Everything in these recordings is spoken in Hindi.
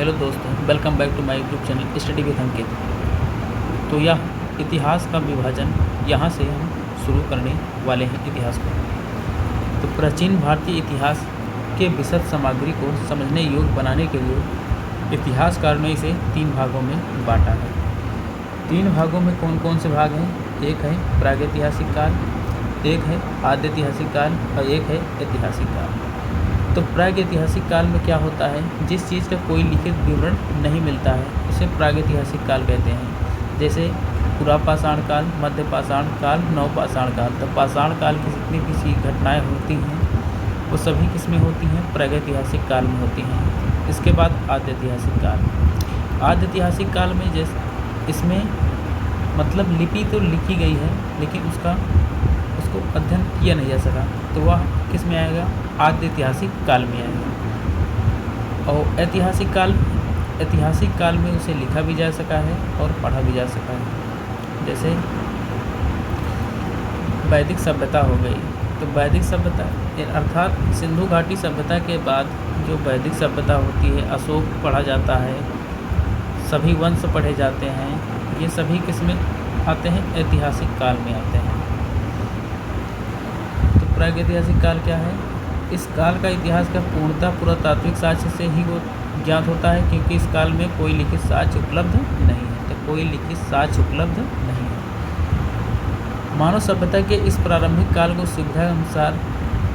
हेलो दोस्तों, welcome back to my YouTube channel study with Ankit. तो यह इतिहास का विभाजन यहाँ से हम शुरू करने वाले हैं इतिहास को। तो प्राचीन भारतीय इतिहास के विशद सामग्री को समझने योग्य बनाने के लिए इतिहासकार ने इसे 3 भागों में बांटा है। 3 भागों में कौन कौन से भाग हैं? एक है प्रागैतिहासिक काल, एक है आद्य ऐतिहासिक काल और एक है ऐतिहासिक काल। तो प्रागैतिहासिक काल में क्या होता है? जिस चीज़ का कोई लिखित विवरण नहीं मिलता है उसे प्रागैतिहासिक काल कहते हैं। जैसे पुरापाषाण काल, मध्य पाषाण काल, नवपाषाण काल। तो पाषाण काल की जितनी भी घटनाएं होती हैं वो सभी किसमें होती हैं? प्रागैतिहासिक काल में होती हैं। इसके बाद आद्य ऐतिहासिक काल। आद्य ऐतिहासिक काल में इसमें मतलब लिपि तो लिखी गई है लेकिन उसको अध्ययन किया नहीं जा सका, तो वह किस में आएगा? आद्य ऐतिहासिक काल में आएगा। और ऐतिहासिक काल में उसे लिखा भी जा सका है और पढ़ा भी जा सका है। जैसे वैदिक सभ्यता हो गई। तो वैदिक सभ्यता अर्थात सिंधु घाटी सभ्यता के बाद जो वैदिक सभ्यता होती है, अशोक पढ़ा जाता है, सभी वंश पढ़े जाते हैं, ये सभी किस में आते हैं? ऐतिहासिक काल में आते हैं। तो प्रागैतिहासिक काल क्या है? इस काल का इतिहास का पूर्णतः पुरातात्विक साक्ष्य से ही वो ज्ञात होता है, क्योंकि इस काल में कोई लिखित साक्ष्य उपलब्ध नहीं है। तो कोई लिखित साक्ष्य उपलब्ध नहीं है। मानव सभ्यता के इस प्रारंभिक काल को सुविधा अनुसार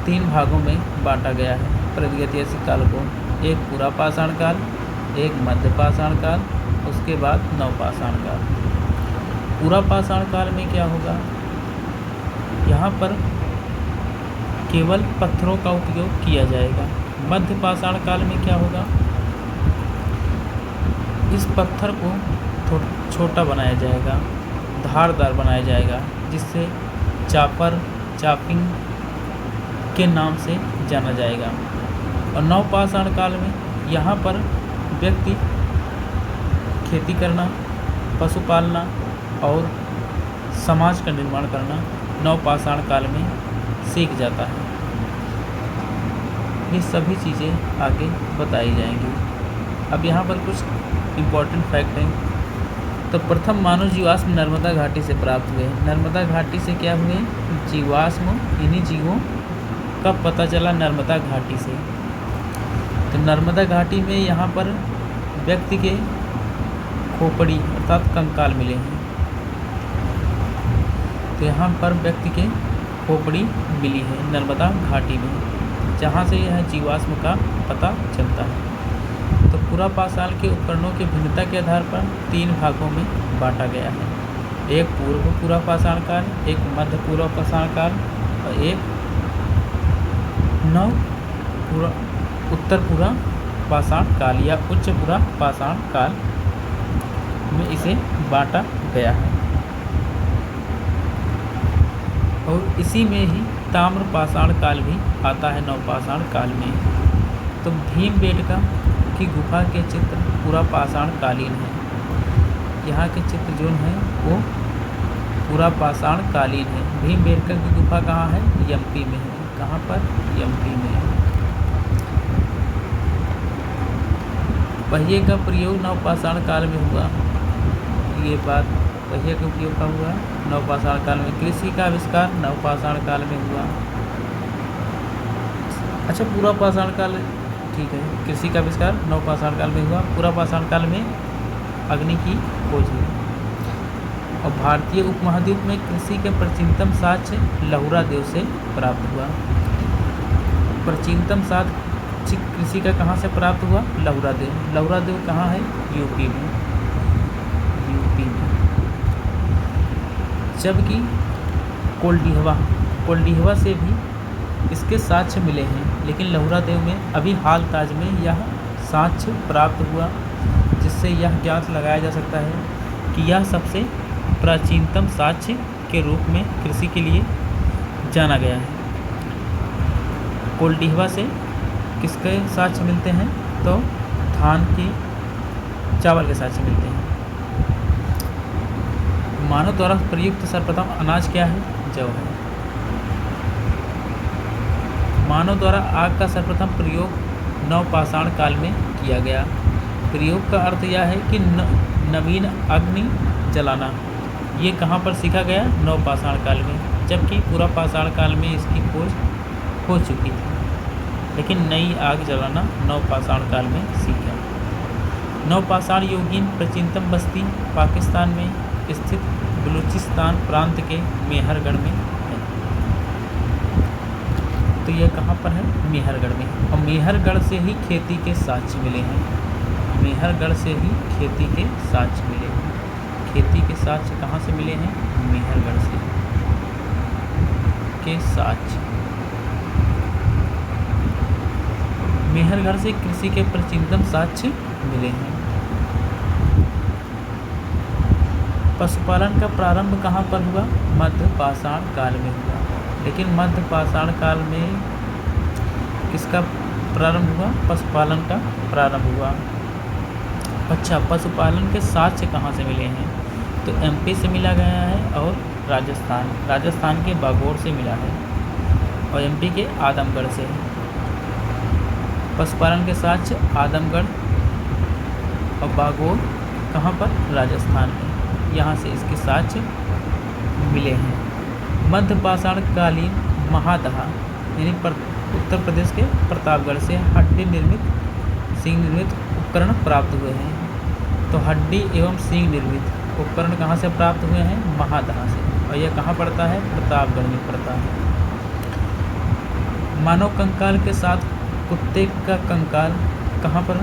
3 भागों में बांटा गया है। प्रागैतिहासिक काल को एक पुरापाषाण काल, एक मध्य पाषाण काल, उसके बाद नवपाषाण काल। पुरापाषाण काल में क्या होगा? यहाँ पर केवल पत्थरों का उपयोग किया जाएगा। मध्य पाषाण काल में क्या होगा? इस पत्थर को छोटा बनाया जाएगा, धारदार बनाया जाएगा, जिससे चापिंग के नाम से जाना जाएगा। और नवपाषाण काल में यहाँ पर व्यक्ति खेती करना, पशुपालना और समाज का निर्माण करना नवपाषाण काल में सीख जाता है। ये सभी चीज़ें आगे बताई जाएंगी। अब यहाँ पर कुछ इम्पोर्टेंट फैक्ट हैं। तो प्रथम मानव जीवाश्म नर्मदा घाटी से प्राप्त हुए। नर्मदा घाटी से क्या हुए? जीवाश्म, इन्हीं जीवों का पता चला नर्मदा घाटी से। तो नर्मदा घाटी में यहाँ पर व्यक्ति के खोपड़ी अर्थात कंकाल मिले हैं। तो यहाँ पर व्यक्ति के खोपड़ी मिली है नर्मदा घाटी में, जहाँ से यह जीवाश्म का पता चलता है। तो पुरापाषाण के उपकरणों की भिन्नता के आधार पर 3 भागों में बांटा गया है। एक पूर्व पुरापाषाण काल, एक मध्य पुरापाषाण काल और एक उत्तर पुरापाषाण काल या उच्च पुरापाषाण काल में इसे बांटा गया है। और इसी में ही ताम्रपाषाण काल भी आता है नवपाषाण काल में। तो भीमबेटका की गुफा के चित्र पुरापाषाण कालीन है। यहाँ के चित्र जो हैं वो पुरापाषाण कालीन है। भीमबेटका की गुफा कहाँ है? एमपी में है। कहाँ पर? एमपी में है। पहिए का प्रयोग नवपाषाण काल में हुआ। ये बात पहिए का उपयोग का हुआ नवपाषाण काल में। कृषि का आविष्कार नवपाषाण काल में हुआ। अच्छा, पुरापाषाण काल ठीक है, कृषि का आविष्कार नवपाषाण काल में हुआ। पुरापाषाण काल में अग्नि की खोज हुई। और भारतीय उपमहाद्वीप में कृषि के प्राचीनतम साक्ष्य लहुरा देव से प्राप्त हुआ। प्राचीनतम साक्ष्य कृषि का कहाँ से प्राप्त हुआ? लहुरा देव। लहुरा देव कहाँ है? यूपी में। जबकि कोल्डिहवा से भी इसके साक्ष्य मिले हैं, लेकिन लहुरा देव में अभी हाल ताज में यह साक्ष्य प्राप्त हुआ, जिससे यह ज्ञात लगाया जा सकता है कि यह सबसे प्राचीनतम साक्ष्य के रूप में कृषि के लिए जाना गया है। कोल्डिहवा से किसके साक्ष्य मिलते हैं? तो धान के, चावल के साक्ष्य मिलते हैं। मानव द्वारा प्रयुक्त सर्वप्रथम अनाज क्या है? जौ है। मानव द्वारा आग का सर्वप्रथम प्रयोग नवपाषाण काल में किया गया। प्रयोग का अर्थ यह है कि नवीन अग्नि जलाना। ये कहाँ पर सीखा गया? नवपाषाण काल में, जबकि पूरा पाषाण काल में इसकी खोज हो चुकी थी, लेकिन नई आग जलाना नवपाषाण काल में सीखा। नवपाषाण युगीन प्राचीनतम बस्ती पाकिस्तान में स्थित बलूचिस्तान प्रांत के मेहरगढ़ में है। तो यह कहाँ पर है? मेहरगढ़ में। और मेहरगढ़ से ही खेती के साक्ष्य मिले हैं। मेहरगढ़ से ही खेती के साक्ष्य मिले हैं। खेती के साक्ष्य कहाँ से मिले हैं? मेहरगढ़ से के साक्ष्य। मेहरगढ़ से कृषि के प्राचीनतम साक्ष्य मिले हैं। पशुपालन का प्रारंभ कहाँ पर हुआ? मध्य पाषाण काल में हुआ। लेकिन मध्य पाषाण काल में किसका प्रारंभ हुआ? पशुपालन का प्रारंभ हुआ। अच्छा, पशुपालन के साक्ष्य कहाँ से मिले हैं? तो एमपी से मिला गया है और राजस्थान के बागोर से मिला है और एमपी के आदमगढ़ से। पशुपालन के साक्ष्य आदमगढ़ और बागोर कहाँ पर? राजस्थान में। यहाँ से इसके साक्ष्य मिले हैं। मध्य पाषाण कालीन महादहा यानी उत्तर प्रदेश के प्रतापगढ़ से हड्डी निर्मित सींग निर्मित उपकरण प्राप्त हुए हैं। तो हड्डी एवं सींग निर्मित उपकरण कहाँ से प्राप्त हुए हैं? महादहा से। और यह कहाँ पड़ता है? प्रतापगढ़ में पड़ता है। मानव कंकाल के साथ कुत्ते का कंकाल कहाँ पर?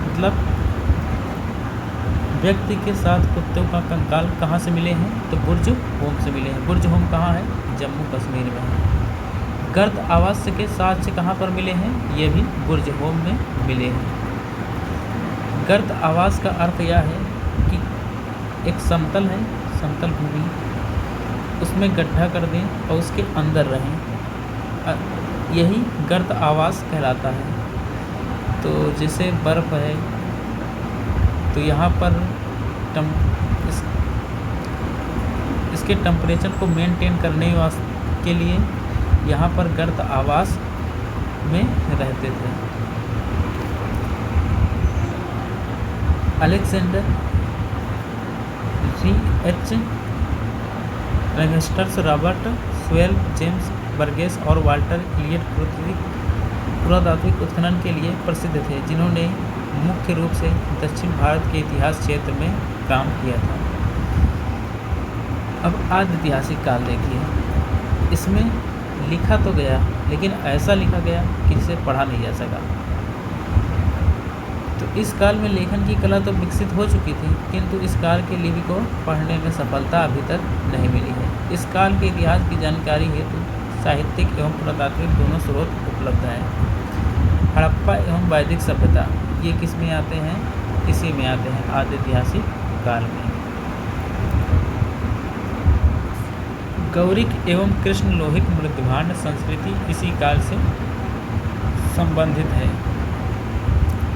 मतलब व्यक्ति के साथ कुत्तों का कंकाल कहाँ से मिले हैं? तो बुर्ज होम से मिले हैं। बुर्ज होम कहाँ है? जम्मू कश्मीर में है। गर्द आवास के साक्ष्य कहाँ पर मिले हैं? ये भी बुर्ज होम में मिले हैं। गर्द आवास का अर्थ यह है कि एक समतल है, समतल भूमि, उसमें गड्ढा कर दें और उसके अंदर रहें, यही गर्द आवास कहलाता है। तो जैसे बर्फ़ है तो यहाँ पर इसके टेम्परेचर को मेंटेन करने के लिए यहाँ पर गर्द आवास में रहते थे। Alexander H. रंगस्टर्स, रॉबर्ट स्वेल, जेम्स बर्गेस और वाल्टर इलियट पुरातात्विक उत्खनन के लिए प्रसिद्ध थे, जिन्होंने मुख्य रूप से दक्षिण भारत के इतिहास क्षेत्र में काम किया था। अब आदि ऐतिहासिक काल देखिए। इसमें लिखा तो गया, लेकिन ऐसा लिखा गया कि जिसे पढ़ा नहीं जा सका। तो इस काल में लेखन की कला तो विकसित हो चुकी थी, किंतु इस काल के लिपि को पढ़ने में सफलता अभी तक नहीं मिली है। इस काल के इतिहास की जानकारी हेतु साहित्यिक एवं पुरातात्विक दोनों स्रोत उपलब्ध हैं। हड़प्पा एवं वैदिक सभ्यता ये किस में आते हैं? इसी में आते हैं, आदि ऐतिहासिक काल में। गौरिक एवं कृष्ण लोहित मृदभांड संस्कृति इसी काल से संबंधित है।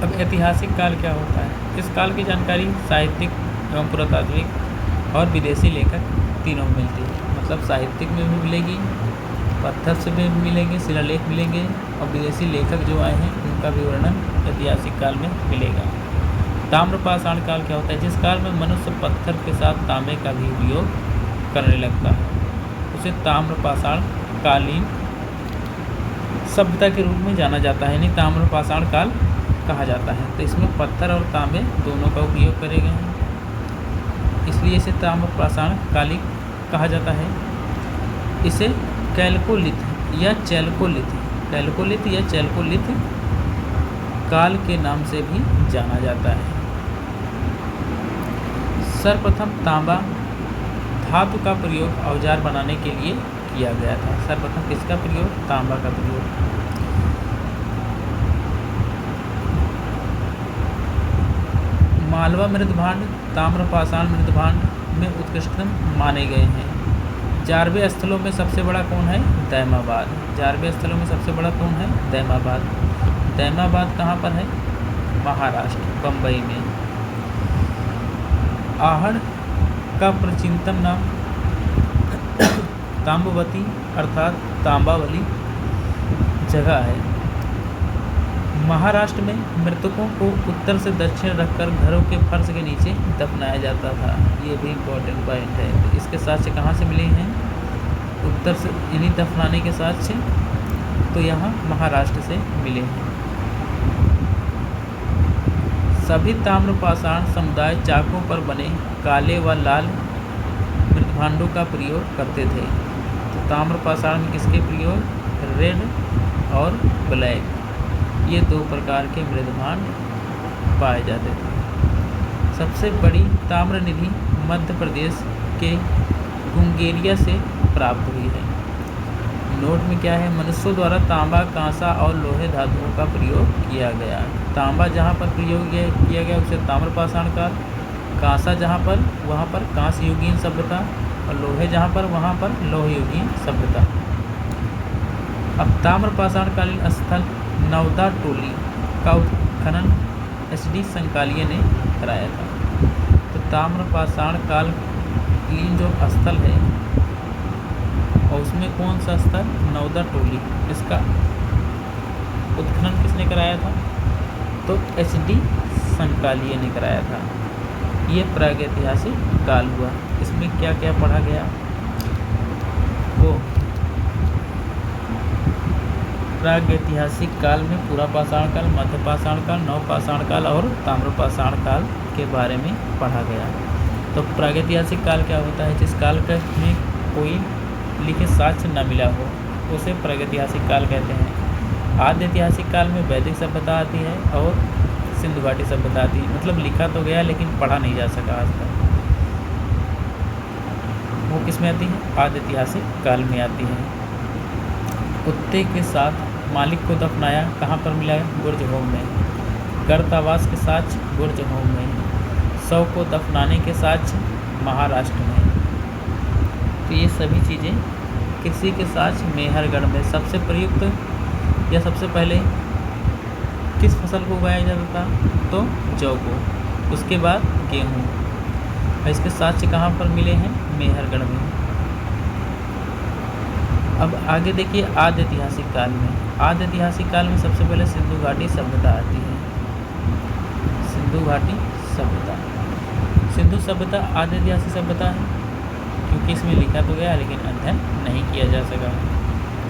अब ऐतिहासिक काल क्या होता है? इस काल की जानकारी साहित्यिक एवं पुरातात्विक और विदेशी लेखक तीनों में मिलती है। मतलब साहित्यिक में भी मिलेगी, पत्थर से भी मिलेंगे, शिलालेख मिलेंगे, और विदेशी लेखक जो आए हैं उनका भी वर्णन ऐतिहासिक काल में मिलेगा। ताम्रपाषाण काल क्या होता है? जिस काल में मनुष्य पत्थर के साथ तांबे का भी उपयोग करने लगता है, उसे ताम्रपाषाण कालीन सभ्यता के रूप में जाना जाता है, यानी ताम्रपाषाण काल कहा जाता है। तो इसमें पत्थर और तांबे दोनों का उपयोग करे गए हैं, इसलिए इसे ताम्रपाषाण कालिक कहा जाता है। इसे कैल्कोलिथ या चैल्कोलिथ काल के नाम से भी जाना जाता है। सर्वप्रथम तांबा धातु का प्रयोग औजार बनाने के लिए किया गया था। सर्वप्रथम किसका प्रयोग? तांबा का प्रयोग। मालवा मृदभांड ताम्रपाषाण मृदभांड में उत्कृष्टतम माने गए हैं। 11वें स्थलों में सबसे बड़ा कौन है? दैमाबाद। 11वें स्थलों में सबसे बड़ा कौन है? दैमाबाद। दैमाबाद कहाँ पर है? महाराष्ट्र, बम्बई में। आहड़ का प्राचीनतम नाम ताम्बवती अर्थात तांबावली जगह है। महाराष्ट्र में मृतकों को उत्तर से दक्षिण रखकर घरों के फर्श के नीचे दफनाया जाता था। ये भी इम्पोर्टेंट पॉइंट है। तो इसके साक्ष्य कहाँ से मिले हैं? उत्तर से इन्हीं दफनाने के साक्ष्य तो यहाँ महाराष्ट्र से मिले हैं। सभी ताम्रपाषाण समुदाय चाकों पर बने काले व लाल मृदभांडों का प्रयोग करते थे। तो ताम्रपाषाण में किसके प्रयोग? रेड और ब्लैक, ये दो प्रकार के मृदभांड पाए जाते थे। सबसे बड़ी ताम्र निधि मध्य प्रदेश के गुंगेरिया से प्राप्त हुई है। नोट में क्या है? मनुष्यों द्वारा तांबा, कांसा और लोहे धातुओं का प्रयोग किया गया। तांबा जहाँ पर प्रयोग किया गया उसे ताम्रपाषाण काल, कांसा जहाँ पर वहाँ पर कांस्य युगीन सभ्यता, और लोहे जहाँ पर वहाँ पर लौह युगीन सभ्यता। अब ताम्रपाषाणकालीन स्थल नवदा टोली का उत्खनन SD संकालिया ने कराया था। तो ताम्रपाषाण कालीन जो स्थल है और उसमें कौन सा स्थल? नवदा टोली। इसका उत्खनन किसने कराया था? तो HD संकालिया ने कराया था। ये प्रागैतिहासिक काल हुआ। इसमें क्या क्या पढ़ा गया? वो प्रागैतिहासिक काल में पुरापाषाण काल, मध्यपाषाण काल, नवपाषाण काल और ताम्रपाषाण काल के बारे में पढ़ा गया। तो प्रागैतिहासिक काल क्या होता है? जिस काल में कोई लिखित साक्ष्य न मिला हो उसे प्रागैतिहासिक काल कहते हैं। आद्य ऐतिहासिक काल में वैदिक सभ्यता आती है और सिंधु घाटी सभ्यता आती है। मतलब लिखा तो गया लेकिन पढ़ा नहीं जा सका आज तक। वो किस में आती है? आद्य ऐतिहासिक काल में आती है। कुत्ते के साथ मालिक को दफनाया कहाँ पर मिला है? गुर्जहोम में। गर्तावास के साक्ष्य गुर्जहोम में। शव को दफनाने के साक्ष्य महाराष्ट्र में। तो ये सभी चीज़ें कृषि के साक्ष्य मेहरगढ़ में। सबसे प्रयुक्त या सबसे पहले किस फसल को उगाया जाता था? तो जौ को, उसके बाद गेहूँ। इसके साक्ष्य कहाँ पर मिले हैं? मेहरगढ़ में। अब आगे देखिए आद्य ऐतिहासिक काल में। आद्य ऐतिहासिक काल में सबसे पहले सिंधु घाटी सभ्यता आती है। सिंधु घाटी सभ्यता, सिंधु सभ्यता आद्य ऐतिहासिक सभ्यता है क्योंकि इसमें लिखा तो गया लेकिन अध्ययन नहीं किया जा सका।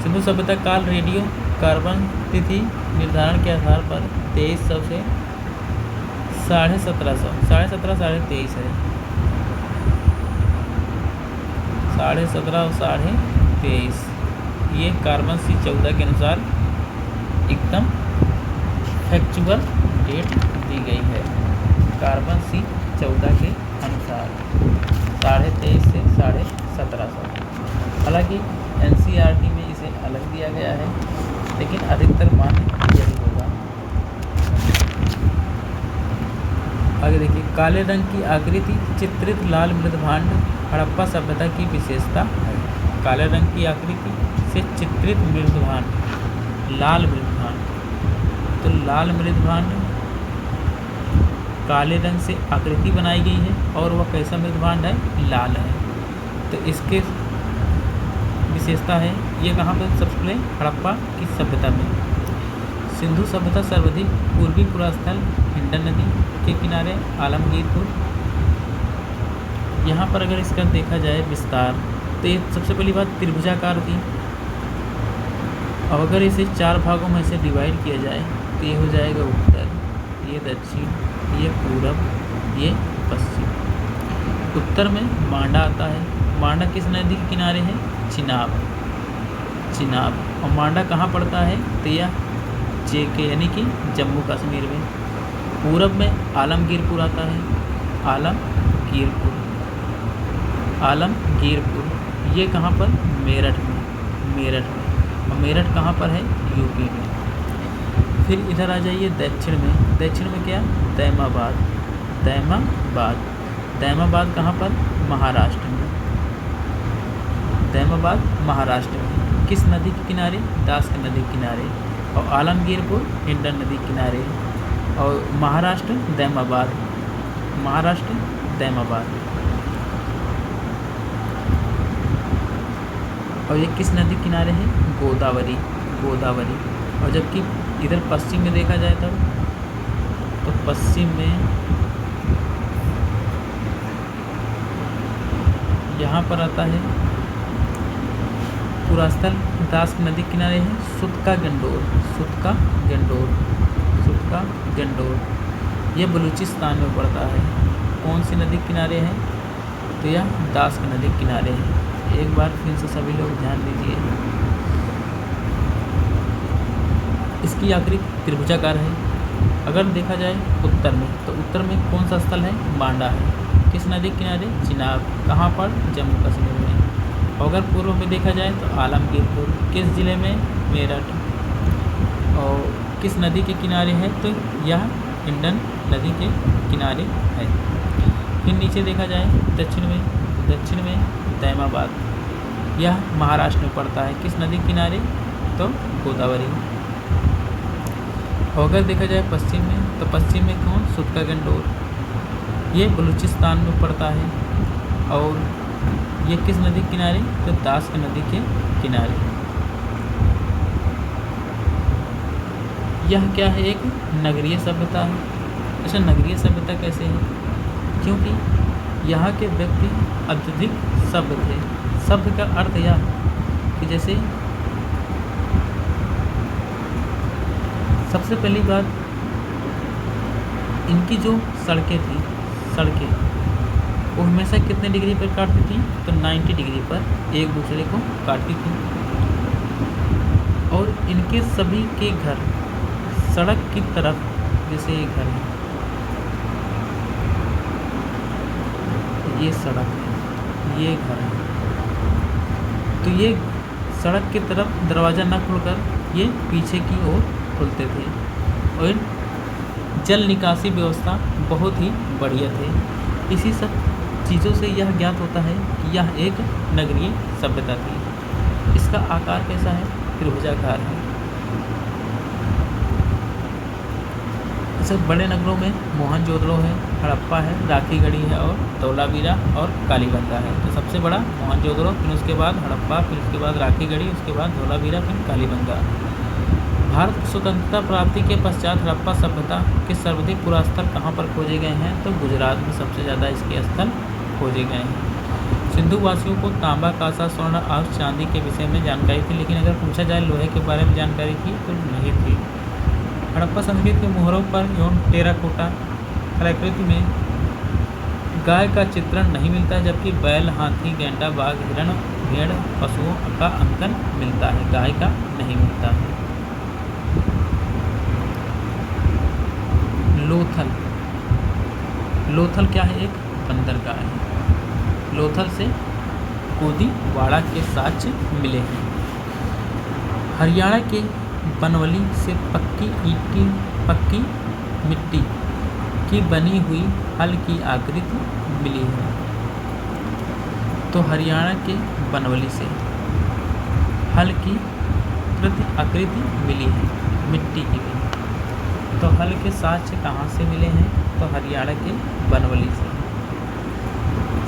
सिंधु सभ्यता काल रेडियो कार्बन तिथि निर्धारण के आधार पर 2300 से 1750, 1750 साढ़े 23 है। 1750 और 23.5 ये कार्बन C14 के अनुसार एकदम फैक्चुअल डेट दी गई है। कार्बन C14 के अनुसार 2350 से 1750। हालांकि NCERT में इसे अलग दिया गया है लेकिन अधिकतर मान्य यही होगा। आगे देखिए काले रंग की आकृति चित्रित लाल मृदभांड हड़प्पा सभ्यता की विशेषता है। काले रंग की आकृति से चित्रित मृदभांड लाल मृदभांड। तो लाल मृदभांड काले रंग से आकृति बनाई गई है और वह कैसा मृदभांड है? लाल है। तो इसके विशेषता है ये कहाँ पर? सबसे पहले हड़प्पा की सभ्यता में। सिंधु सभ्यता सर्वाधिक पूर्वी पुरास्थल हिंडन नदी के किनारे आलमगीरपुर। यहाँ पर अगर इसका देखा जाए विस्तार तो ये सबसे पहली बात त्रिभुजाकार थी। और अगर इसे 4 भागों में से डिवाइड किया जाए तो ये हो जाएगा उत्तर, ये दक्षिण, ये पूरब, ये पश्चिम। उत्तर में मांडा आता है। मांडा किस नदी के किनारे है? चिनाब। चिनाब। और मांडा कहाँ पड़ता है? तो यह JK यानी कि जम्मू कश्मीर में। पूरब में आलमगीरपुर आता है। आलमगीरपुर, आलमगीरपुर ये कहाँ पर? मेरठ में। मेरठ में। और मेरठ कहाँ पर है? UP में। फिर इधर आ जाइए दक्षिण में। दक्षिण में क्या? दैमाबाद। दैमाबाद। दैमाबाद कहाँ पर? महाराष्ट्र में। दैमाबाद महाराष्ट्र में। किस नदी के किनारे? दास्क नदी के किनारे। और आलमगीरपुर हिंडन नदी के किनारे। और महाराष्ट्र दैमाबाद। महाराष्ट्र दैमाबाद। और ये किस नदी किनारे है? गोदावरी। गोदावरी। और जबकि इधर पश्चिम में देखा जाए तब, तो पश्चिम में यहाँ पर आता है पुरास्थल दास नदी किनारे है सुतका गंडोर, सुतका गंडोर, सुतका गंडोर। ये बलूचिस्तान में पड़ता है। कौन सी नदी किनारे है? तो यह दास की नदी किनारे है। एक बार फिर से सभी लोग ध्यान दीजिए। इसकी आकृति त्रिभुजाकार है। अगर देखा जाए उत्तर में, तो उत्तर में कौन सा स्थल है? मांडा है। किस नदी किनारे? चिनाब। कहाँ पर? जम्मू कश्मीर में। अगर पूर्व में देखा जाए तो आलमगीरपुर। किस ज़िले में? मेरठ। और किस नदी के किनारे है? तो यह हिंडन नदी के किनारे है। फिर नीचे देखा जाए दक्षिण में तैमाबाद, यह महाराष्ट्र में पड़ता है। किस नदी किनारे? तो गोदावरी। अगर देखा जाए पश्चिम में, तो पश्चिम में कौन? सुतका गंडोर। ये बलूचिस्तान में पड़ता है। और ये किस नदी किनारे? तो दास की नदी के किनारे। यह क्या है? एक नगरीय सभ्यता है। अच्छा, नगरीय सभ्यता कैसे है? क्योंकि यहाँ के व्यक्ति अत्यधिक सभ्य थे। सभ्य का अर्थ यह कि जैसे सबसे पहली बात, इनकी जो सड़कें थी, वो हमेशा कितने डिग्री पर काटती थी? तो 90 डिग्री पर एक दूसरे को काटती थी। और इनके सभी के घर सड़क की तरफ, जैसे ये घर है, ये सड़क है, ये घर है, तो ये सड़क की तरफ दरवाज़ा न खुलकर ये पीछे की ओर खुलते थे। और जल निकासी व्यवस्था बहुत ही बढ़िया थे। इसी सब चीज़ों से यह ज्ञात होता है कि यह एक नगरीय सभ्यता थी। इसका आकार कैसा है? त्रिभुजाकार है। सब बड़े नगरों में मोहनजोदड़ो है, हड़प्पा है, राखीगढ़ी है और धौलावीरा और कालीबंगा है। तो सबसे बड़ा मोहनजोदड़ो, फिर उसके बाद हड़प्पा, फिर उसके बाद राखीगढ़ी, उसके बाद धौलावीरा, फिर कालीबंगा। भारत की स्वतंत्रता प्राप्ति के पश्चात हड़प्पा सभ्यता के सर्वाधिक पुरास्थल कहाँ पर खोजे गए हैं? तो गुजरात में सबसे ज़्यादा इसके स्थल खोजे गए हैं। सिंधु वासियों को तांबा, कांसा, स्वर्ण और चांदी के विषय में जानकारी थी, लेकिन अगर पूछा जाए लोहे के बारे में जानकारी थी तो नहीं थी। हड़प्पा संस्कृति के मोहरों पर एवं टेराकोटा कलाकृति में गाय का चित्रण नहीं मिलता है, जबकि बैल, हाथी, गैंडा, बाघ, हिरण, भेड़, पशुओं का अंकन मिलता है। गाय का नहीं मिलता है। लोथल क्या है? एक बंदरगाह है। लोथल से गोदीवाड़ा के साक्ष्य मिले हैं। हरियाणा के बनवली से पक्की मिट्टी की बनी हुई हल की आकृति मिली है। तो हरियाणा के बनवली से हल की आकृति मिली है, मिट्टी की भी। तो हल के साक्ष्य कहाँ से मिले हैं? तो हरियाणा के बनवली से।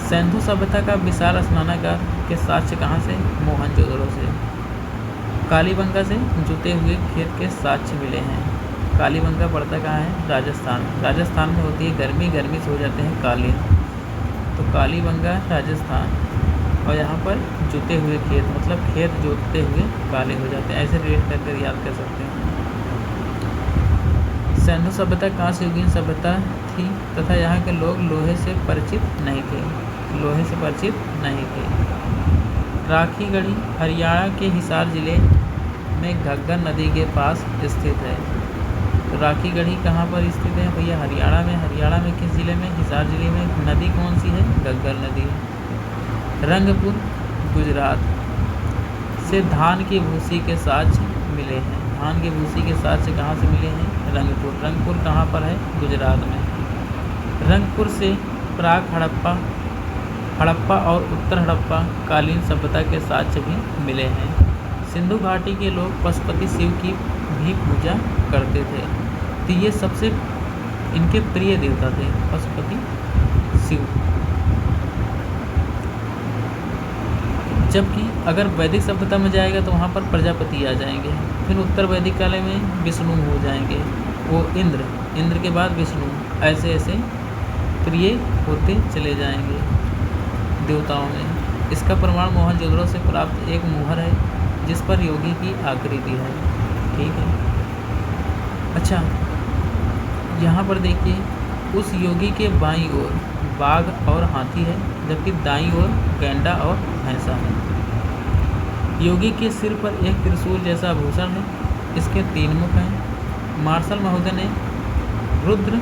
सिंधु सभ्यता का विशाल स्नानागार के साक्ष्य कहाँ से? मोहनजोदड़ो से। कालीबंगा से जुते हुए खेत के साक्ष्य मिले हैं। कालीबंगा पड़ता कहाँ है? राजस्थान। राजस्थान में होती है गर्मी से हो जाते हैं कालीन। तो कालीबंगा राजस्थान। और यहाँ पर जुते हुए खेत, मतलब खेत जोतते हुए काले हो जाते हैं। ऐसे रेट करके याद कर सकते हैं। सिंधु सभ्यता कांस्ययुगीन सभ्यता थी तथा यहाँ के लोग लोहे से परिचित नहीं थे। राखीगढ़ी हरियाणा के हिसार जिले में घग्गर नदी के पास स्थित है। तो राखीगढ़ी कहाँ पर स्थित है भैया? हरियाणा में किस ज़िले में? हिसार जिले में। नदी कौन सी है? घग्गर नदी। रंगपुर गुजरात से धान की भूसी के साक्ष्य मिले हैं। धान की भूसी के साक्ष्य कहाँ से मिले हैं? रंगपुर कहाँ पर है? गुजरात में। रंगपुर से प्राक हड़प्पा और उत्तर हड़प्पा कालीन सभ्यता के साक्ष्य भी मिले हैं। सिंधु घाटी के लोग पशुपति शिव की भी पूजा करते थे। तो ये सबसे इनके प्रिय देवता थे, पशुपति शिव। जबकि अगर वैदिक सभ्यता में जाएगा तो वहाँ पर प्रजापति आ जाएंगे। फिर उत्तर वैदिक काल में विष्णु हो जाएंगे, वो इंद्र के बाद विष्णु, ऐसे ऐसे प्रिय होते चले जाएंगे देवताओं में। इसका प्रमाण मोहनजोदड़ो से प्राप्त एक मुहर है जिस पर योगी की आकृति है। ठीक है। अच्छा, यहाँ पर देखिए, उस योगी के बाईं ओर बाघ और हाथी है, जबकि दाईं ओर गैंडा और भैंसा है। योगी के सिर पर एक त्रिशूल जैसा आभूषण है, इसके 3 मुख हैं। मार्शल महोदय ने रुद्र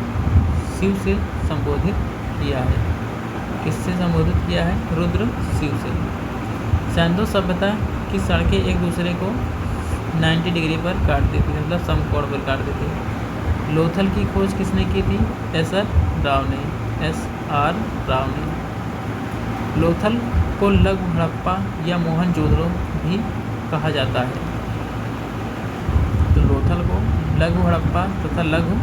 शिव से संबोधित किया है। किससे संबोधित किया है? रुद्र शिव से। सैंधो सभ्यता की सड़कें एक दूसरे को 90 डिग्री पर काटती थी, मतलब समकोण पर काटती थी। लोथल की खोज किसने की थी? SR राव ने। लोथल को लघु हड़प्पा या मोहनजोदड़ो भी कहा जाता है। तो लोथल को लघु हड़प्पा तथा लघु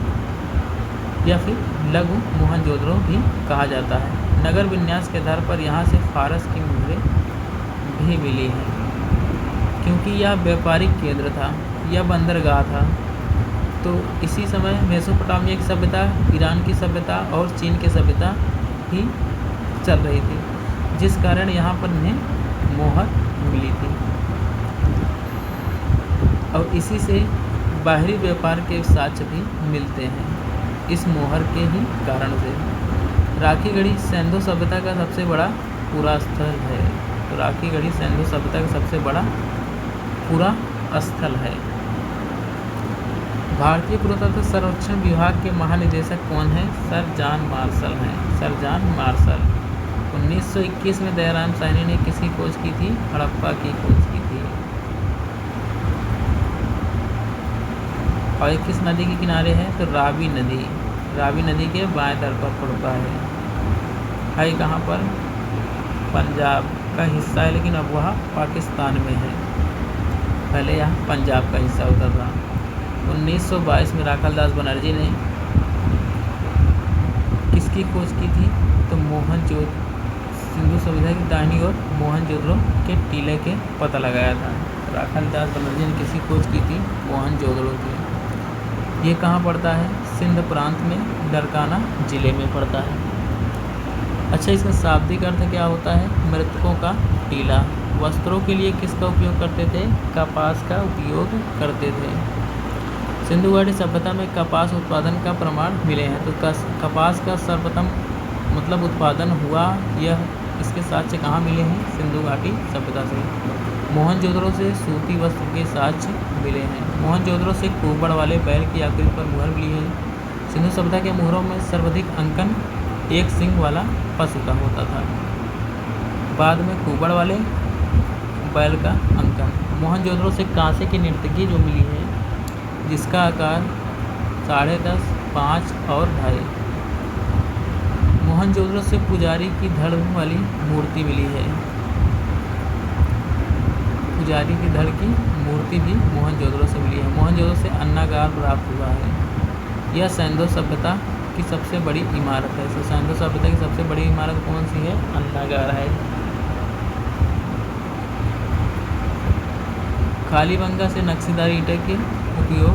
या फिर लघु मोहनजोदड़ो भी कहा जाता है। नगर विन्यास के आधार पर यहाँ से फारस की मुहरें भी मिली हैं, क्योंकि यह व्यापारिक केंद्र था, यह बंदरगाह था। तो इसी समय मेसोपोटामिया की सभ्यता, ईरान की सभ्यता और चीन की सभ्यता ही चल रही थी, जिस कारण यहाँ पर इन्हें मोहर मिली थी। और इसी से बाहरी व्यापार के साक्ष्य भी मिलते हैं, इस मोहर के ही कारण से। राखीगढ़ी सैंधो सभ्यता का सबसे बड़ा पूरा स्थल है। तो राखीगढ़ी सैंधो सभ्यता का सबसे बड़ा पूरा स्थल है। भारतीय पुरातत्व सर्वेक्षण विभाग के महानिदेशक कौन हैं? सर जॉन मार्शल हैं। Sir John Marshall. 1921 में दयाराम साहनी ने किसकी खोज की थी? हड़प्पा की खोज की थी। और किस नदी के किनारे है? तो रावी नदी। रावी नदी के बाएं तट पर पड़ता है कहाँ पर? पंजाब का हिस्सा है, लेकिन अब वह पाकिस्तान में है। पहले यह पंजाब का हिस्सा होता था। 1922 में राखालदास बनर्जी ने किसकी खोज की थी? तो सिंधु सभ्यता की दाहिनी ओर मोहनजोदड़ो के टीले के पता लगाया था। राखालदास बनर्जी ने किसकी खोज की थी? मोहनजोदड़ो की। ये कहाँ पड़ता है? सिंध प्रांत में, ननकाना जिले में पड़ता है। अच्छा, इसका शाब्दिक अर्थ क्या होता है? मृतकों का टीला। वस्त्रों के लिए किसका उपयोग करते थे? कपास का उपयोग करते थे। सिंधु घाटी सभ्यता में कपास उत्पादन का प्रमाण मिले हैं। तो कपास का सर्वप्रथम मतलब उत्पादन हुआ, यह इसके साक्ष्य कहाँ मिले हैं? सिंधु घाटी सभ्यता से। मोहनजोदड़ो से सूती वस्त्र के साक्ष्य मिले हैं। मोहनजोदड़ो से कुबड़ वाले बैल की आकृति पर मुहर मिली है। सिंधु सभ्यता के मुहरों में सर्वाधिक अंकन एक सिंग वाला पशु का होता था, बाद में कुबड़ वाले बैल का अंकन। मोहनजोदड़ो से कांसे की नर्तकी जो मिली है, जिसका आकार 10.5, 5 और 2.5। मोहनजोदड़ो से पुजारी की धड़ वाली मूर्ति मिली है। पुजारी की धड़ की मूर्ति भी मोहनजोदड़ो से मिली है। मोहनजोदड़ो से अन्नागार प्राप्त हुआ है। यह सैंधो सभ्यता की सबसे बड़ी इमारत है। तो सैंधो सभ्यता की सबसे बड़ी इमारत कौन सी है? अन्नागार है। कालीबंगा से नक्शीदार ईंटें के उपयोग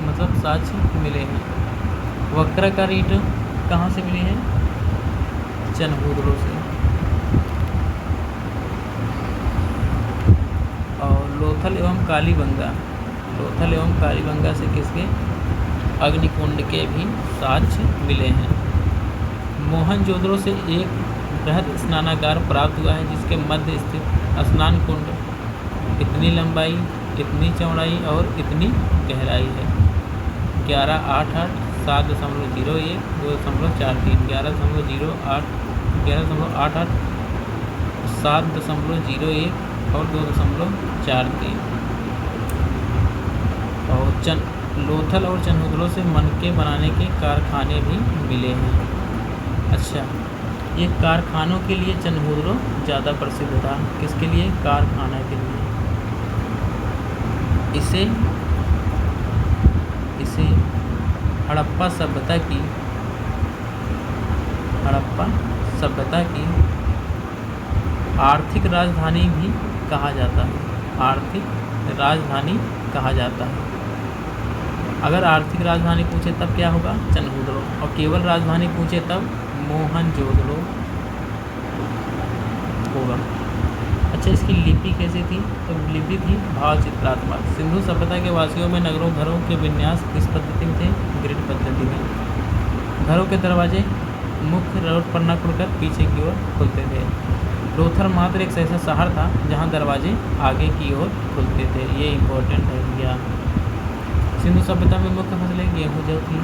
मतलब साक्ष्य मिले हैं। वक्राकार ईंट कहाँ से मिली है? चनहूदड़ो से। और लोथल एवं कालीबंगा से किसके? अग्निकुंड के भी साक्ष्य मिले हैं। मोहनजोदड़ो से एक बृहद स्नानागार प्राप्त हुआ है, जिसके मध्य स्थित स्नान कुंड इतनी लंबाई, इतनी चौड़ाई और इतनी गहराई है। 1188, 7.01, 2.43, 11.08, 7.01 और 2.43। और लोथल और चनहूदड़ो से मनके बनाने के कारखाने भी मिले हैं। अच्छा, ये कारखानों के लिए चनहूदड़ो ज़्यादा प्रसिद्ध था। किसके लिए? कारखाना के लिए। इसे हड़प्पा सभ्यता की आर्थिक राजधानी भी कहा जाता है, आर्थिक राजधानी कहा जाता है। अगर आर्थिक राजधानी पूछे तब क्या होगा, चनहूदड़ो, और केवल राजधानी पूछे तब मोहनजोदड़ो होगा। अच्छा, इसकी लिपि कैसी थी, तो लिपि थी भाव चित्रात्मक। सिंधु सभ्यता के वासियों में नगरों घरों के विन्यास किस पद्धति में थे, ग्रिड पद्धति में। घरों के दरवाजे मुख्य रोड पर न खुलकर पीछे की ओर खुलते थे। लोथल मात्र एक ऐसा शहर था जहां दरवाजे आगे की ओर खुलते थे। ये इम्पोर्टेंट है भैया। सिंधु सभ्यता में मुख्य फसलें गेहूँ जौ थी,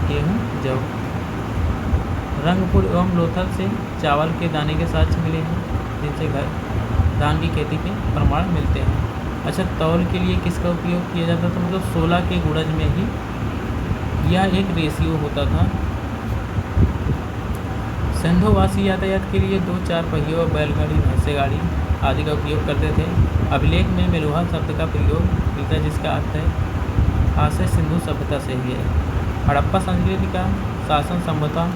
गेहूँ जौ। रंगपुर एवं लोथल से चावल के दाने के साक्ष्य मिले हैं, जिनसे घर धान की खेती के प्रमाण मिलते हैं। अच्छा, तौल के लिए किसका उपयोग किया जाता था, मतलब 16 के गुणज में ही यह एक रेशियो होता था। सिंधुवासी यातायात के लिए 2 4 पहियों बैलगाड़ी, भैंसे गाड़ी आदि का उपयोग करते थे। अभिलेख में मेलुहा शब्द का प्रयोग मिलता है, जिसका अर्थ है आशय सिंधु सभ्यता से ही है। हड़प्पा संस्कृति का शासन संभवतः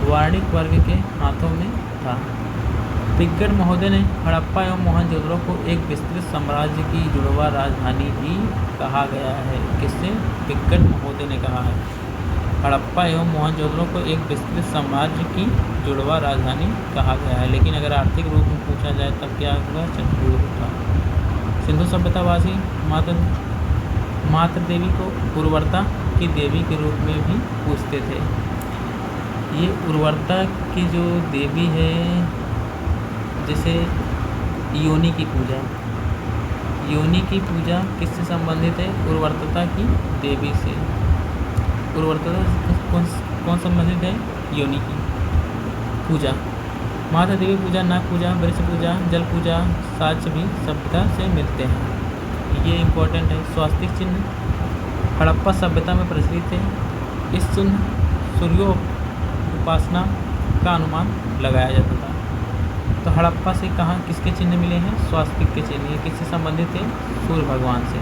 वाणिक वर्ग के हाथों में था। पिंगल महोदय ने हड़प्पा एवं मोहनजोदड़ो को एक विस्तृत साम्राज्य की जुड़वा राजधानी भी कहा गया है। किससे, पिंगल महोदय ने कहा है। हड़प्पा एवं मोहनजोदड़ो को एक विस्तृत साम्राज्य की जुड़वा राजधानी कहा गया है। लेकिन अगर आर्थिक रूप में पूछा जाए तब क्या होगा, चनहूदड़ो था। सिंधु सभ्यतावासी मातृ देवी को उर्वरता की देवी के रूप में भी पूजते थे। ये उर्वरता की जो देवी है, जैसे योनि की पूजा, योनि की पूजा किससे संबंधित है, उर्वरता की देवी से। उर्वरता कौन संबंधित है, योनि की पूजा। माता देवी पूजा, नाग पूजा, वृक्ष पूजा, जल पूजा साक्ष्य भी सभ्यता से मिलते हैं। ये इम्पोर्टेंट है। स्वास्तिक चिन्ह हड़प्पा सभ्यता में प्रचलित है। इस चिन्ह सूर्योपासना का अनुमान लगाया जाता था। तो हड़प्पा से कहाँ किसके चिन्ह मिले हैं, स्वास्तिक के चिन्ह। ये किससे संबंधित है, सूर्य भगवान से।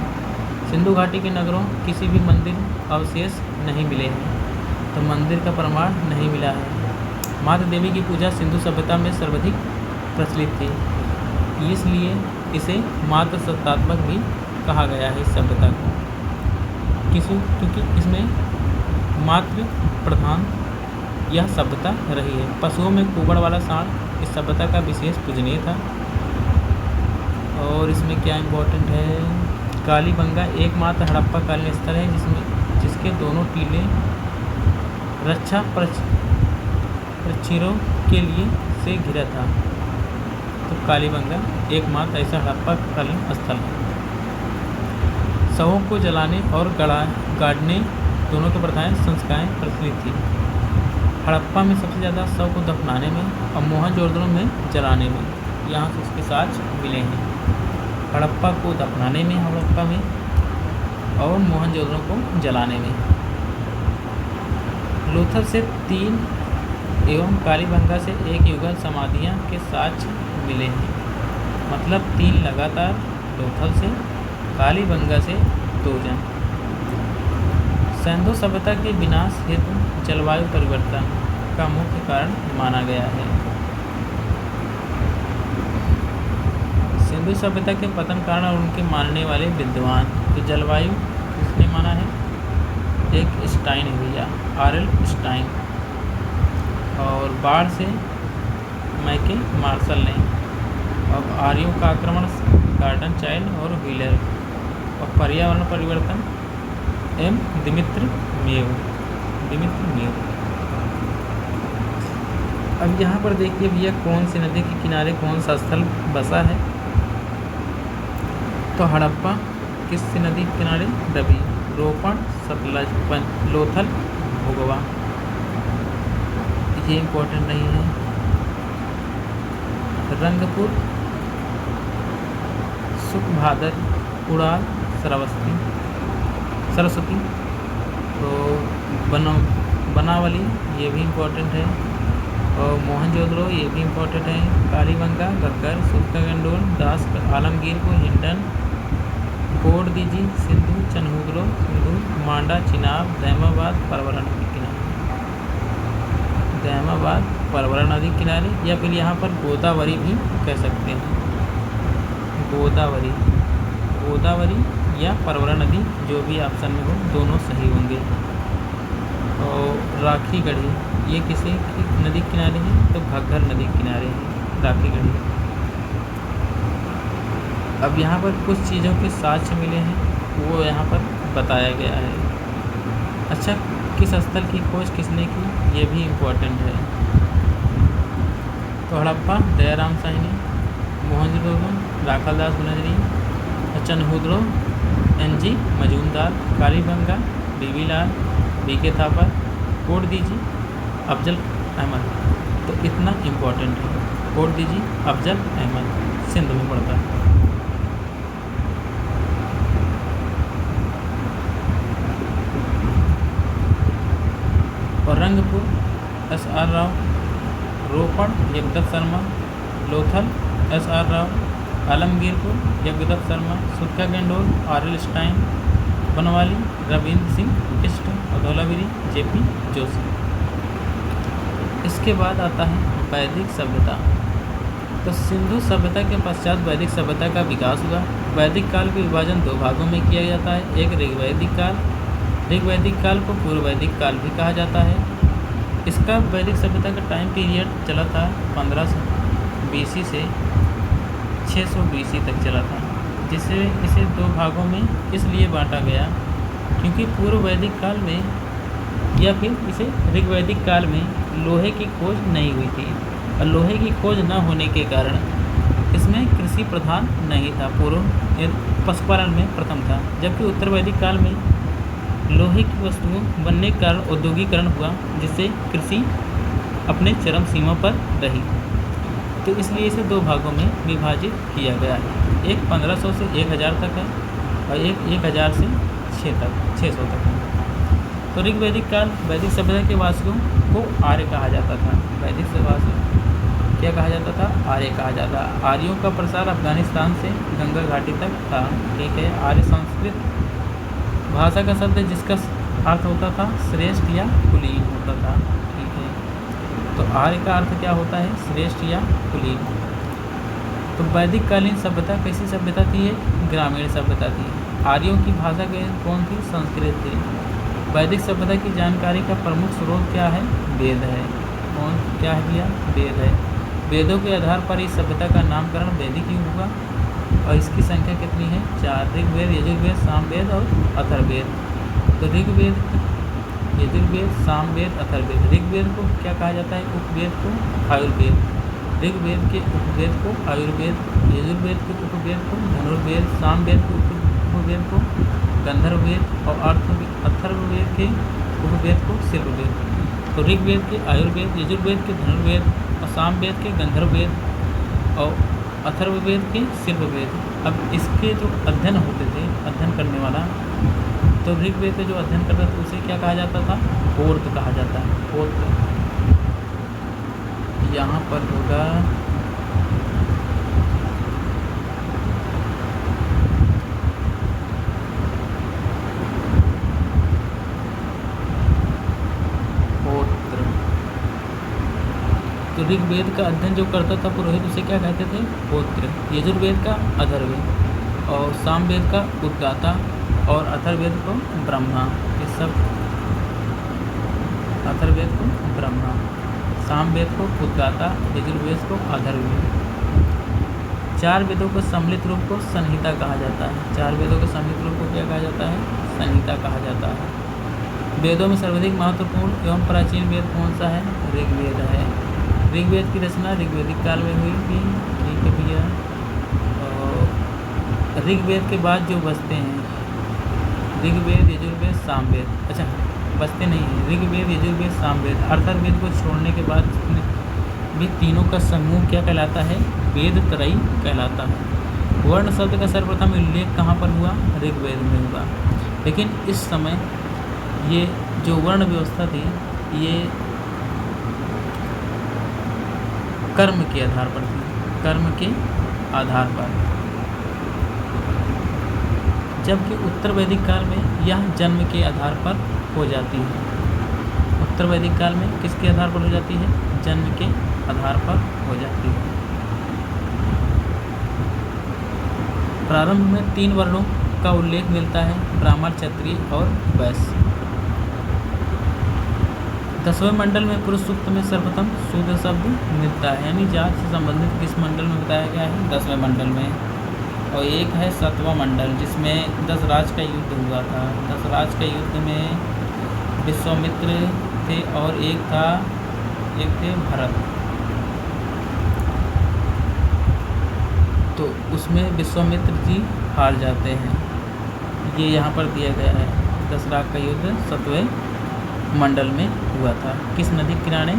सिंधु घाटी के नगरों किसी भी मंदिर अवशेष नहीं मिले हैं, तो मंदिर का प्रमाण नहीं मिला है। माता देवी की पूजा सिंधु सभ्यता में सर्वाधिक प्रचलित थी, इसलिए इसे मातृ सत्तात्मक भी कहा गया है इस सभ्यता को। क्योंकि इसमें मातृ प्रधान यह सभ्यता रही है। पशुओं में कुबड़ वाला सांड इस सभ्यता का विशेष पूजनीय था। और इसमें क्या इम्पोर्टेंट है, कालीबंगा एकमात्र हड़प्पा कालीन स्थल है जिसके दोनों टीले रक्षा प्रचिरों के लिए से घिरा था। तो कालीबंगा एकमात्र ऐसा हड़प्पा कालीन स्थल है। शवों को जलाने और गाड़ने दोनों की प्रथाएं संस्कारें प्रचलित थी। हड़प्पा में सबसे ज़्यादा शव को दफनाने में और मोहनजोदड़ो में जलाने में, यहाँ से उसके साक्ष्य मिले हैं। हड़प्पा को दफनाने में हड़प्पा में और मोहनजोदड़ो को जलाने में। लोथल से 3 एवं कालीबंगा से 1 युगल समाधियाँ के साक्ष्य मिले हैं। मतलब 3 लगातार लोथल से, कालीबंगा से 2 जन। सिंधु सभ्यता के विनाश हेतु जलवायु परिवर्तन का मुख्य कारण माना गया है। सिंधु सभ्यता के पतन कारण और उनके मानने वाले विद्वान, तो जलवायु किसने माना है, एक स्टाइन है भैया, आरएल स्टाइन। और बाढ़ से मैके मार्शल ने। अब आर्यों का आक्रमण गार्डन चाइल्ड और व्हीलर। और पर्यावरण परिवर्तन दिमित्र मेव। अब यहाँ पर देखिए भैया कौन सी नदी के किनारे कौन सा स्थल बसा है, तो हड़प्पा किस नदी के किनारे, रवि, रोपण, सतलज, लोथल, भोगवा। ये इम्पोर्टेंट नहीं है। रंगपुर, सुखभादर, उड़ाल, सरस्वती, तो बनावली, ये भी इम्पोर्टेंट है। और मोहनजोदड़ो, ये भी इम्पोर्टेंट है। कालीबंगा, घग्गर, सुरकागंडोल, दास, आलमगीरपुर, हिंडन, कोडदीजी, सिंधु, चनहूदड़ो, सिंधु, मांडा, चिनाब, दैमाबाद, परवरण के किनारे। इस्लामाबाद परवरा नदी किनारे, या फिर यहाँ पर गोदावरी भी कह सकते हैं। गोदावरी या परवरा नदी, जो भी ऑप्शन में हो, दोनों सही होंगे। और राखी गढ़ी, ये किसी की नदी किनारे है? तो घग्गर नदी किनारे है राखी गढ़ी। अब यहाँ पर कुछ चीज़ों के साक्ष्य मिले हैं, वो यहाँ पर बताया गया है। अच्छा, किस स्थल की खोज किसने की, ये भी इम्पोर्टेंट है। तो हड़प्पा दयाराम साहनी, मोहनजोदड़ो राखालदास गुनजरी, चनहुद्रो NG मजूमदार, कालीबंगा BB लाल, BK थापर, कोड दीजिए अफजल अहमद। तो इतना इम्पोर्टेंट है, कोड दीजिए अफजल अहमद, सिंध में पड़ता है। और रंगपुर SR राव, रोपड़ जगदत्त शर्मा, लोथल SR राव, आलमगीरपुर जगदत्त शर्मा, सुटका गंडोल RL स्टाइन, बनवाली रविंद्र सिंह इष्ट, और धौलावीरी JP जोशी। इसके बाद आता है वैदिक सभ्यता। तो सिंधु सभ्यता के पश्चात वैदिक सभ्यता का विकास हुआ। वैदिक काल के विभाजन दो भागों में किया जाता है, एक ऋग्वैदिक काल, ऋग्वैदिक काल को पूर्व वैदिक काल भी कहा जाता है। इसका वैदिक सभ्यता का टाइम पीरियड चला था 1500 BC से 600 BC तक चला था, जिसे इसे दो भागों में इसलिए बांटा गया क्योंकि पूर्व वैदिक काल में या फिर इसे ऋग्वैदिक काल में लोहे की खोज नहीं हुई थी, और लोहे की खोज न होने के कारण इसमें कृषि प्रधान नहीं था, पूर्व पशुपालन में प्रथम था। जबकि उत्तर वैदिक काल में लोहे की वस्तुओं बनने के कारण औद्योगिकरण हुआ, जिससे कृषि अपने चरम सीमा पर रही। तो इसलिए इसे दो भागों में विभाजित किया गया है, एक 1500 से 1000 तक है और एक 1000 से 600 तक है। तो ऋग्वैदिक काल वैदिक सभ्यता के वासियों को आर्य कहा जाता था। वैदिक वासियों क्या कहा जाता था? आर्य कहा जाता। आर्यों का प्रसार अफगानिस्तान से गंगा घाटी तक था। ठीक है। आर्य संस्कृत भाषा का शब्द है जिसका अर्थ होता था श्रेष्ठ या कुलीन होता था। ठीक है। तो आर्य का अर्थ क्या होता है? श्रेष्ठ या कुलीन। तो वैदिक कालीन सभ्यता कैसी सभ्यता थी? है ग्रामीण सभ्यता थी। आर्यों की भाषा कौन थी? संस्कृत थी। वैदिक सभ्यता की जानकारी का प्रमुख स्रोत क्या है? वेद है। कौन क्या है भैया? वेद है। वेदों के आधार पर इस सभ्यता का नामकरण वैदिक युग हुआ और इसकी संख्या कितनी है? 4। ऋग्वेद, यजुर्वेद, सामवेद और अथर्ववेद। तो ऋग्वेद, यजुर्वेद, सामवेद, अथर्ववेद। ऋग्वेद को क्या कहा जाता है? उपवेद को आयुर्वेद। ऋग्वेद के उपवेद को आयुर्वेद, यजुर्वेद के उपवेद को धनुर्वेद, सामवेद के उपवेद को गंधर्ववेद और अथर्ववेद के उपवेद को शिल्पवेद। तो ऋग्वेद के आयुर्वेद, यजुर्वेद के धनुर्वेद और सामवेद के गंधर्ववेद और अथर्ववेद के शिल्पवेद। अब इसके जो अध्ययन होते थे, अध्ययन करने वाला, तो ऋग्वेद का जो अध्ययन करता था उसे क्या कहा जाता था? होर्त कहा जाता है। होर्त यहाँ पर होगा होत्र। तो ऋग्वेद का अध्ययन जो करता था पुरोहित उसे क्या कहते थे? होत्र। यजुर्वेद का अथर्ववेद और सामवेद का उद्गाता और अथर्ववेद को ब्रह्मा। ये सब अथर्ववेद को ब्रह्मा, सामवेद को उद्गाता, यजुर्वेद को अथर्ववेद। 4 वेदों को सम्मिलित रूप को संहिता कहा जाता है। 4 वेदों के सम्मिलित रूप को क्या कहा जाता है? संहिता कहा जाता है। वेदों में सर्वाधिक महत्वपूर्ण एवं प्राचीन वेद कौन सा है? ऋग्वेद है। ऋग्वेद की रचना ऋग्वैदिक काल में हुई थी। ठीक है भैया। और ऋग्वेद के बाद जो बचते हैं ऋग्वेद, यजुर्वेद, सामवेद, अच्छा बचते नहीं हैं, ऋग्वेद, यजुर्वेद, सामवेद, अथर्ववेद को छोड़ने के बाद भी तीनों का समूह क्या कहलाता है? वेद त्रयी कहलाता है। वर्ण शब्द का सर्वप्रथम उल्लेख कहाँ पर हुआ? ऋग्वेद में हुआ। लेकिन इस समय ये जो वर्ण व्यवस्था थी ये कर्म के आधार पर थी, कर्म के आधार पर, जबकि उत्तर वैदिक काल में यह जन्म के आधार पर हो जाती है। उत्तर उत्तर वैदिक काल में किसके आधार पर हो जाती है? जन्म के आधार पर हो जाती है। प्रारंभ में 3 वर्णों का उल्लेख मिलता है, ब्राह्मण, क्षत्रिय और वैश्य। 10वें मंडल में पुरुष सूक्त में सर्वप्रथम शूद्र शब्द मिलता है, यानी जात से संबंधित किस मंडल में बताया गया है? 10वें मंडल में। और एक है 7वां मंडल जिसमें दशराज का युद्ध हुआ था। दशराज के युद्ध में विश्वामित्र थे और एक थे भरत। तो उसमें विश्वामित्र जी हार जाते हैं, ये यहाँ पर दिया गया है। दशराज का युद्ध 7वें मंडल में हुआ था। किस नदी के किनारे?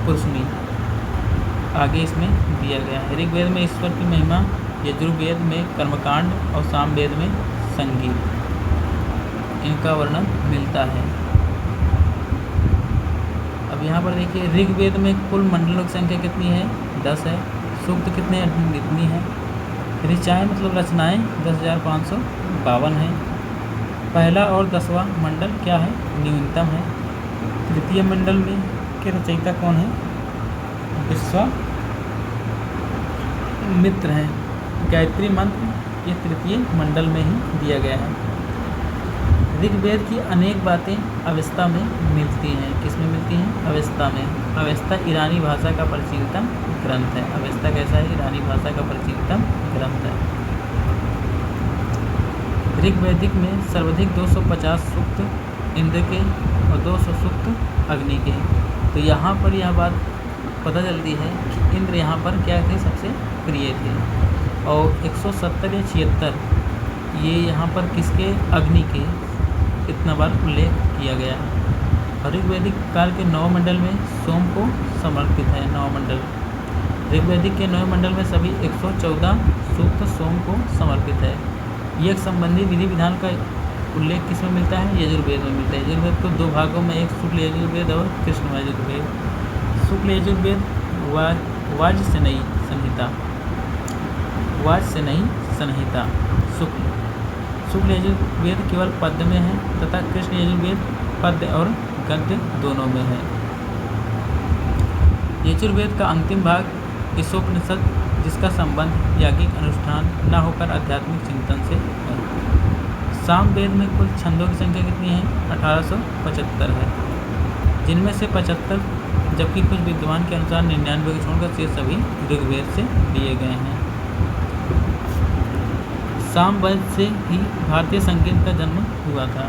पुरुषनी। आगे इसमें दिया गया है। ऋग्वेद में ईश्वर की महिमा, यजुर्वेद में कर्मकांड और सामवेद में संगीत, इनका वर्णन मिलता है। अब यहाँ पर देखिए, ऋग्वेद में कुल मंडलों की संख्या कितनी है? 10 है। सूक्त कितने? इतनी है। ऋचाएँ मतलब रचनाएँ 10,552 हैं। पहला और 10वां मंडल क्या है? न्यूनतम है। तृतीय मंडल में के रचयिता कौन है? विश्वामित्र हैं। गायत्री मंत्र ये तृतीय मंडल में ही दिया गया है। ऋग्वेद की अनेक बातें अवेस्ता में मिलती हैं। किस में मिलती हैं? अवेस्ता में। अवेस्ता ईरानी भाषा का प्राचीनतम ग्रंथ है। अवेस्ता कैसा है? ईरानी भाषा का प्राचीनतम ग्रंथ है। ऋग्वैदिक में सर्वाधिक 250 सूक्त इंद्र के और 200 सूक्त अग्नि के। तो यहाँ पर यह बात पता चलती है कि इंद्र यहाँ पर क्या थे? सबसे प्रिय थे। और 170 या 76 ये यहाँ पर किसके? अग्नि के, इतना बार उल्लेख किया गया है। ऋग्वैदिक काल के 9 मंडल में सोम को समर्पित है। 9 मंडल ऋग्वैदिक के 9 मंडल में सभी 114 सूक्त सोम को समर्पित है। यज्ञ संबंधी विधि विधान का उल्लेख किसमें मिलता है? यजुर्वेद में मिलता है। यजुर्वेद को 2 भागों में, एक शुक्ल यजुर्वेद और कृष्ण यजुर्वेद। शुक्ल यजुर्वेद वाजसेनयी संहिता, वाजसेनयी संहिता शुक्ल यजुर्वेद केवल पद्य में है तथा कृष्ण यजुर्वेद पद्य और गद्य दोनों में है। यजुर्वेद का अंतिम भाग ईशोपनिषद, जिसका संबंध यौगिक अनुष्ठान न होकर आध्यात्मिक चिंतन से है। सामवेद में कुल छंदों की संख्या कितनी है? 1875 है, जिनमें से 75, जबकि कुछ विद्वान के अनुसार 99 को छोड़कर शेष सभी ऋग्वेद से लिए गए हैं। सामवेद से ही भारतीय संगीत का जन्म हुआ था।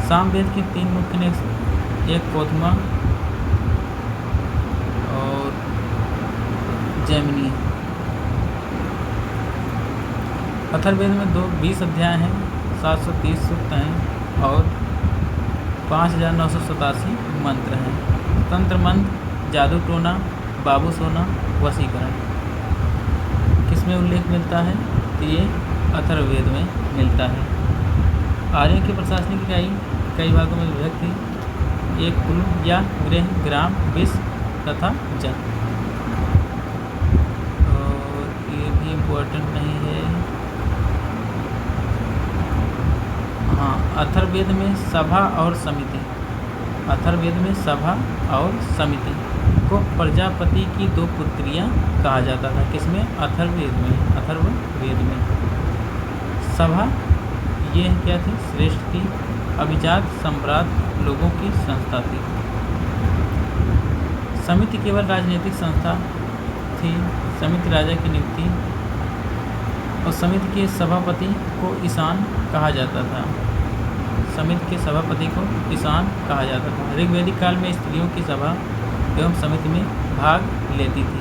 सामवेद की 3 मुख्य ने, एक कोधमा और जैमिनी। अथर्ववेद में 20 अध्याय हैं, 730 सूक्त हैं और 5987 मंत्र हैं। तंत्र मंत्र, जादू टोना, बाबू सोना, वशीकरण किसमें उल्लेख मिलता है? तो ये अथर्ववेद में मिलता है। आर्यों की प्रशासनिक इकाई कई भागों में विभक्त थी। एक कुल या गृह, ग्राम, विश्व तथा जन। और ये भी इम्पोर्टेंट नहीं है। हाँ, अथर्ववेद में सभा और समिति, अथर्ववेद में सभा और समिति को प्रजापति की 2 पुत्रियां कहा जाता था। किसमें? अथर्ववेद में। अथर्ववेद में सभा ये क्या थी? श्रेष्ठ थी, अभिजात सम्राट लोगों की संस्था थी। समिति केवल राजनीतिक संस्था थी। समिति राजा की नियुक्ति और समिति के सभापति को ईशान कहा जाता था। समिति के सभापति को ईशान कहा जाता था। ऋग्वैदिक काल में स्त्रियों की सभा एवं समिति में भाग लेती थी।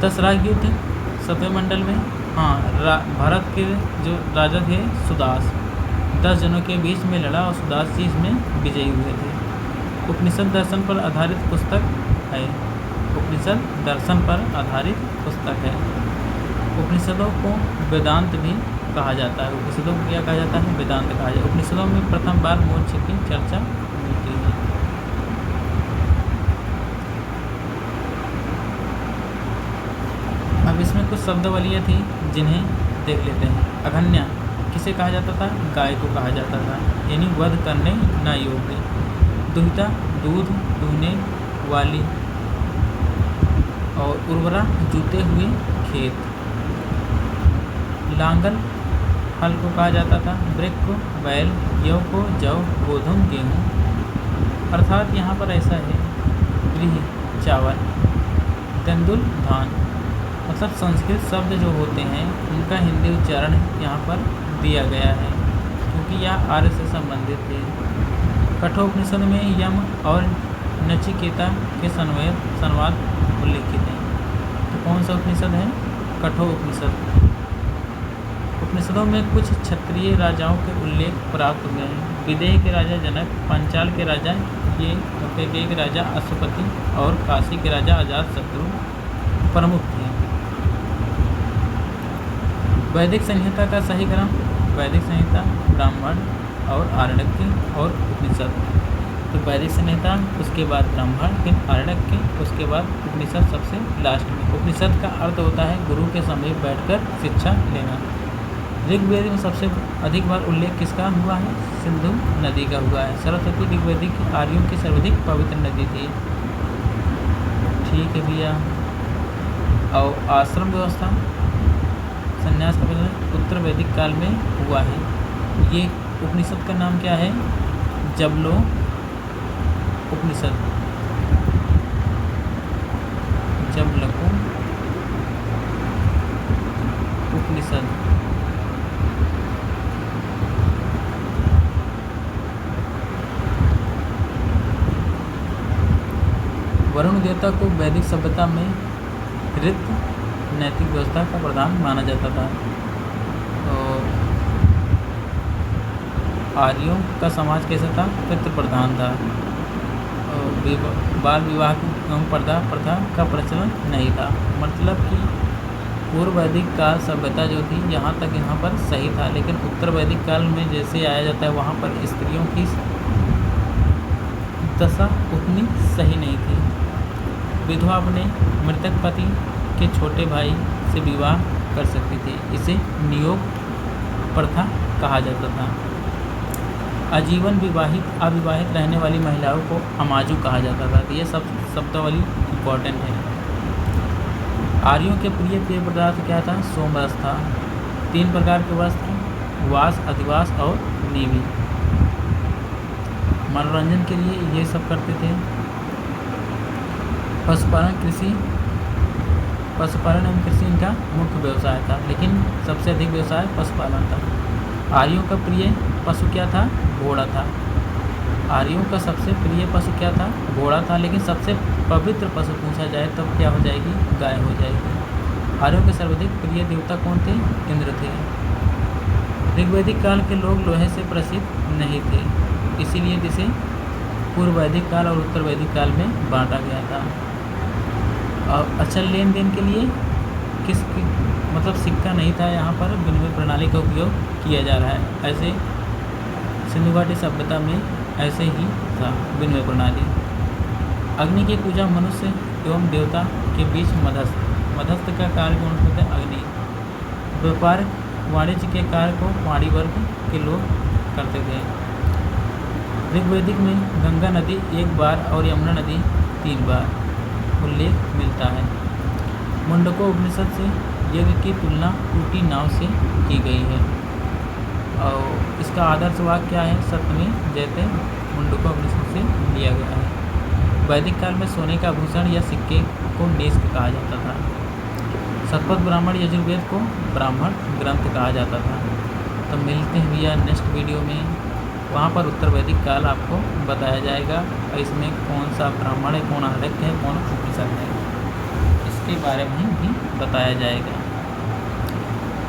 दशराज युद्ध 7वें मंडल में, हाँ, भारत के जो राजा थे सुदास, 10 जनों के बीच में लड़ा और सुदास जी इसमें विजयी हुए थे। उपनिषद दर्शन पर आधारित पुस्तक है। उपनिषद दर्शन पर आधारित पुस्तक है। उपनिषदों को वेदांत भी कहा जाता है। उपनिषदों को क्या कहा जाता है? वेदांत कहा जाता है। उपनिषदों में प्रथम बार मोक्ष की चर्चा होती है। अब इसमें कुछ शब्दावलियाँ थी जिन्हें देख लेते हैं। अघन्या किसे कहा जाता था? गाय को कहा जाता था, यानी वध करने न योग्य। दुहिता दूध दूहने वाली, और उर्वरा जूते हुए खेत। लांगल हल को कहा जाता था, वृक्क को बैल, यव को जौ, गोधूम गेहूँ। अर्थात यहाँ पर ऐसा है, गृह चावल, तेंदुल धान। मतलब संस्कृत शब्द जो होते हैं उनका हिंदी उच्चारण यहाँ पर दिया गया है, क्योंकि यह आर्य से संबंधित है। कठोपनिषद में यम और नचिकेता के संवाद उल्लेखित हैं। तो कौन सा उपनिषद है? कठोपनिषद। उपनिषदों में कुछ क्षत्रिय राजाओं के उल्लेख प्राप्त हुए हैं। विदेह के राजा जनक, पांचाल के राजा केकय के राजा अश्वपति और काशी के राजा अजातशत्रु प्रमुख थे। वैदिक संहिता का सही क्रम: वैदिक संहिता, ब्राह्मण और आरण्यक और उपनिषद। तो वैदिक संहिता, उसके बाद ब्राह्मण, फिर आरण्यक, उसके बाद उपनिषद सबसे लास्ट में। उपनिषद का अर्थ होता है गुरु के समीप बैठकर शिक्षा लेना। ऋग्वेद में सबसे अधिक बार उल्लेख किसका हुआ है? सिंधु नदी का हुआ है। सरस्वती ऋग्वेदिक आर्यों की सर्वाधिक पवित्र नदी थी। ठीक है भैया। और आश्रम व्यवस्था, संन्यास का प्रचलन उत्तर वैदिक काल में हुआ है। ये उपनिषद का नाम क्या है? जबलो उपनिषद, जबलको उपनिषद। वरुण देवता को वैदिक सभ्यता में ऋत नैतिक व्यवस्था का प्रधान माना जाता था। तो आर्यों का समाज कैसा था? पितृ प्रधान था। बाल विवाह एवं पर्दा प्रथा का प्रचलन नहीं था। मतलब कि पूर्व वैदिक काल सभ्यता जो थी यहाँ तक यहाँ पर सही था, लेकिन उत्तर वैदिक काल में जैसे आया जाता है वहाँ पर स्त्रियों की दशा उतनी सही नहीं थी। विधवा अपने मृतक पति के छोटे भाई से विवाह कर सकती थी। इसे नियोग प्रथा कहा जाता था। आजीवन अविवाहित रहने वाली महिलाओं को अमाजू कहा जाता था। ये सब शब्दावली इम्पॉर्टेंट है। आर्यों के प्रिय पेय पदार्थ क्या था? सोमरस था। 3 प्रकार के वस्त्र: वास, अधिवास और नीवी। मनोरंजन के लिए ये सब करते थे। पशुपालन एवं कृषि इनका मुख्य व्यवसाय था, लेकिन सबसे अधिक व्यवसाय पशुपालन था। आर्यों का प्रिय पशु क्या था? घोड़ा था। आर्यों का सबसे प्रिय पशु क्या था? घोड़ा था। लेकिन सबसे पवित्र पशु पूछा जाए तब क्या हो जाएगी? गाय हो जाएगी। आर्यों के सर्वाधिक प्रिय देवता कौन थे? इंद्र थे। ऋग्वैदिक काल के लोग लोहे से प्रसिद्ध नहीं थे, इसीलिए जिसे पूर्व वैदिक काल और उत्तर वैदिक काल में बांटा गया था। और अचल लेन देन के लिए मतलब सिक्का नहीं था। यहाँ पर विनिमय प्रणाली का उपयोग किया जा रहा है। ऐसे सिंधु घाटी सभ्यता में ऐसे ही था विनिमय प्रणाली। अग्नि की पूजा मनुष्य एवं देवता के बीच मध्यस्थ का कार्य कौन करते हैं? अग्नि। व्यापार वाणिज्य के कार्य को पहाड़ी वर्ग के लोग करते थे। ऋग्वैदिक में गंगा नदी 1 बार और यमुना नदी 3 बार उल्लेख मिलता है। मुंडको उपनिषद से यज्ञ की तुलना टूटी नाव से की गई है। और इसका आदर्श वाक्य क्या है? सत्यमेव जयते मुंडको उपनिषद से लिया गया है। वैदिक काल में सोने का आभूषण या सिक्के को नेस्क कहा जाता था। शतपथ ब्राह्मण यजुर्वेद को ब्राह्मण ग्रंथ कहा जाता था। तो मिलते हैं भैया नेक्स्ट वीडियो में। वहाँ पर उत्तर वैदिक काल आपको बताया जाएगा और इसमें कौन सा ब्राह्मण है, कौन आरण्यक है, कौन उपनिषद है, इसके बारे में भी बताया जाएगा।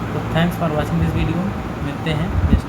तो thanks for watching this video. मिलते हैं नेक्स्ट